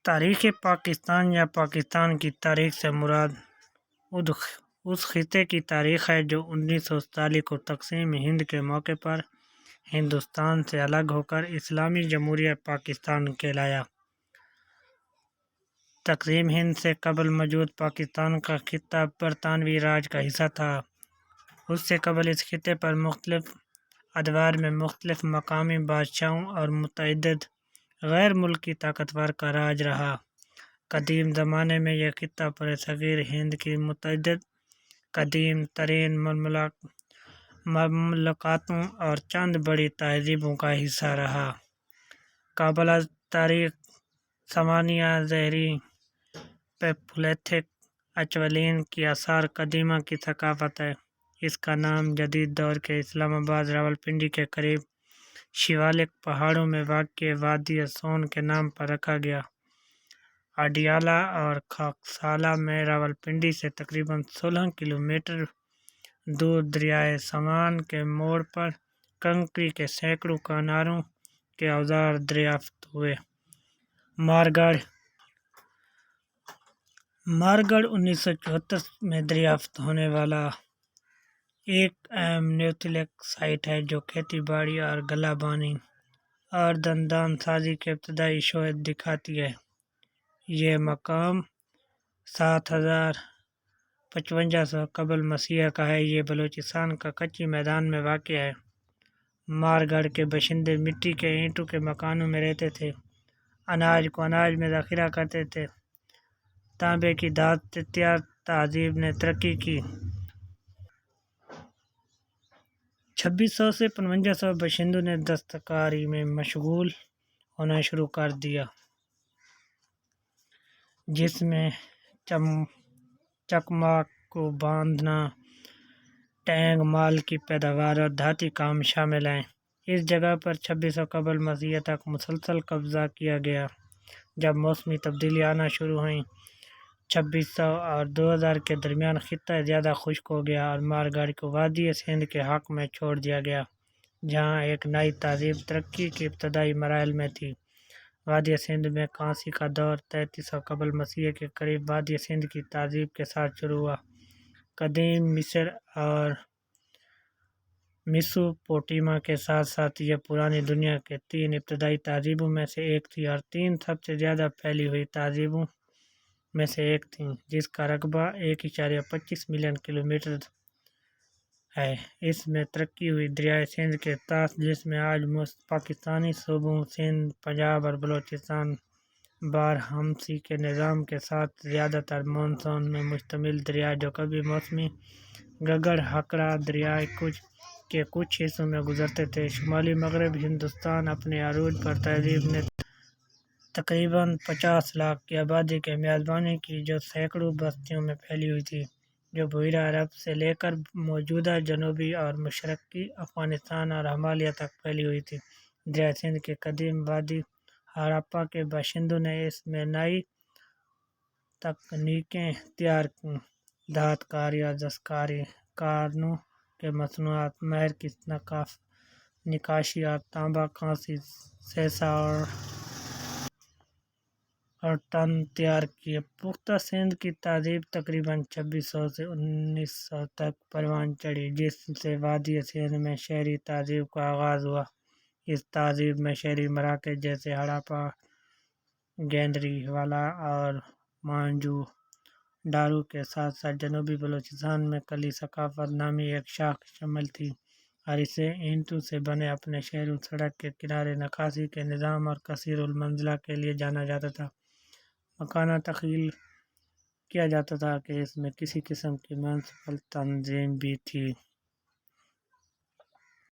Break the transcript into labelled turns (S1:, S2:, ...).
S1: تاریخ پاکستان یا پاکستان کی تاریخ سے مراد اس خطے کی تاریخ ہے جو 1947 کو تقسیم ہند کے موقع پر ہندوستان سے الگ ہو کر اسلامی جمہوریہ پاکستان کہلایا۔ تقسیم ہند سے قبل موجود پاکستان کا خطہ برطانوی راج کا حصہ تھا۔ اس سے قبل اس خطے پر مختلف ادوار میں مختلف مقامی بادشاہوں اور متعدد غیر ملکی طاقتور کا راج رہا۔ قدیم زمانے میں یہ خطہ برصغیر ہند کی متعدد قدیم ترین مملکتوں اور چند بڑی تہذیبوں کا حصہ رہا۔ قابل تاریخ سامانیہ زہری پیپلیتھک اچولین کی آثار قدیمہ کی ثقافت ہے۔ اس کا نام جدید دور کے اسلام آباد راولپنڈی کے قریب شیوالک پہاڑوں میں واقع وادی سون کے نام پر رکھا گیا۔ اڈیالہ اور خاکسالہ میں راولپنڈی سے تقریباً 16 کلومیٹر دور دریائے سوان کے موڑ پر کنکری کے سینکڑوں کناروں کے اوزار دریافت ہوئے۔ مارگڑھ 1974 میں دریافت ہونے والا ایک اہم نیولیتھک سائٹ ہے جو کھیتی باڑی اور غلہ بانی اور دندان سازی کے ابتدائی شواہد دکھاتی ہے۔ یہ مقام 7500 قبل مسیح کا ہے۔ یہ بلوچستان کا کچی میدان میں واقع ہے۔ مارگڑھ کے باشندے مٹی کے اینٹوں کے مکانوں میں رہتے تھے، اناج کو اناج میں ذخیرہ کرتے تھے۔ تانبے کی دھات تیار تہذیب نے ترقی کی۔ 2600 سے 5500 باشندوں نے دستکاری میں مشغول ہونا شروع کر دیا، جس میں چکماک کو باندھنا، ٹینگ مال کی پیداوار اور دھاتی کام شامل ہیں۔ اس جگہ پر 2600 قبل مسیح تک مسلسل قبضہ کیا گیا۔ جب موسمی تبدیلیاں آنا شروع ہوئیں، 2600 اور 2000 کے درمیان خطہ زیادہ خشک ہو گیا اور مارگڑھ کو وادی سندھ کے حق میں چھوڑ دیا گیا، جہاں ایک نئی تہذیب ترقی کے ابتدائی مراحل میں تھی۔ وادی سندھ میں کانسی کا دور 3300 قبل مسیح کے قریب وادی سندھ کی تہذیب کے ساتھ شروع ہوا۔ قدیم مصر اور میسوپوٹیمیا کے ساتھ ساتھ یہ پرانی دنیا کے 3 ابتدائی تہذیبوں میں سے ایک تھی اور 3 سب سے زیادہ پھیلی ہوئی تہذیبوں میں سے ایک تھی، جس کا رقبہ 1.25 ملین کلومیٹر ہے۔ اس میں ترقی ہوئی دریائے سندھ کے طاس، جس میں آج پاکستانی صوبوں سندھ، پنجاب اور بلوچستان بارہمسی کے نظام کے ساتھ زیادہ تر مانسون میں مشتمل دریا جو کبھی موسمی گھگھر ہکڑہ دریا کے کچھ حصوں میں گزرتے تھے۔ شمالی مغرب ہندوستان اپنے عروج پر تہذیب نے تقریباً 50 لاکھ کی آبادی کی میزبانی کی، جو سینکڑوں بستیوں میں پھیلی ہوئی تھی، جو بحیرہ عرب سے لے کر موجودہ جنوبی اور مشرقی افغانستان اور ہمالیہ تک پھیلی ہوئی تھی۔ دریائے سندھ کے قدیم وادی ہڑپہ کے باشندوں نے اس میں نئی تکنیکیں تیار کیں۔ دھات کاری اور دستکاری، کانوں کے مصنوعات، مہر کی نقاشی اور تانبا، کانسی، سیسہ اور ٹن تیار کیے۔ پختہ سندھ کی تہذیب تقریباً 2600 سے 1900 تک پروان چڑھی، جس سے وادی سندھ میں شہری تہذیب کا آغاز ہوا۔ اس تہذیب میں شہری مراکز جیسے ہڑپہ، گیندری والا اور موہنجو ڈارو کے ساتھ ساتھ جنوبی بلوچستان میں کلی ثقافت نامی ایک شاخ شامل تھی، اور اسے اینٹوں سے بنے اپنے شہروں، سڑک کے کنارے نکاسی کے نظام اور کثیر المنزلہ کے لیے جانا جاتا تھا۔ مکانہ تخیل کیا جاتا تھا کہ اس میں کسی قسم کی میونسپل تنظیم بھی تھی۔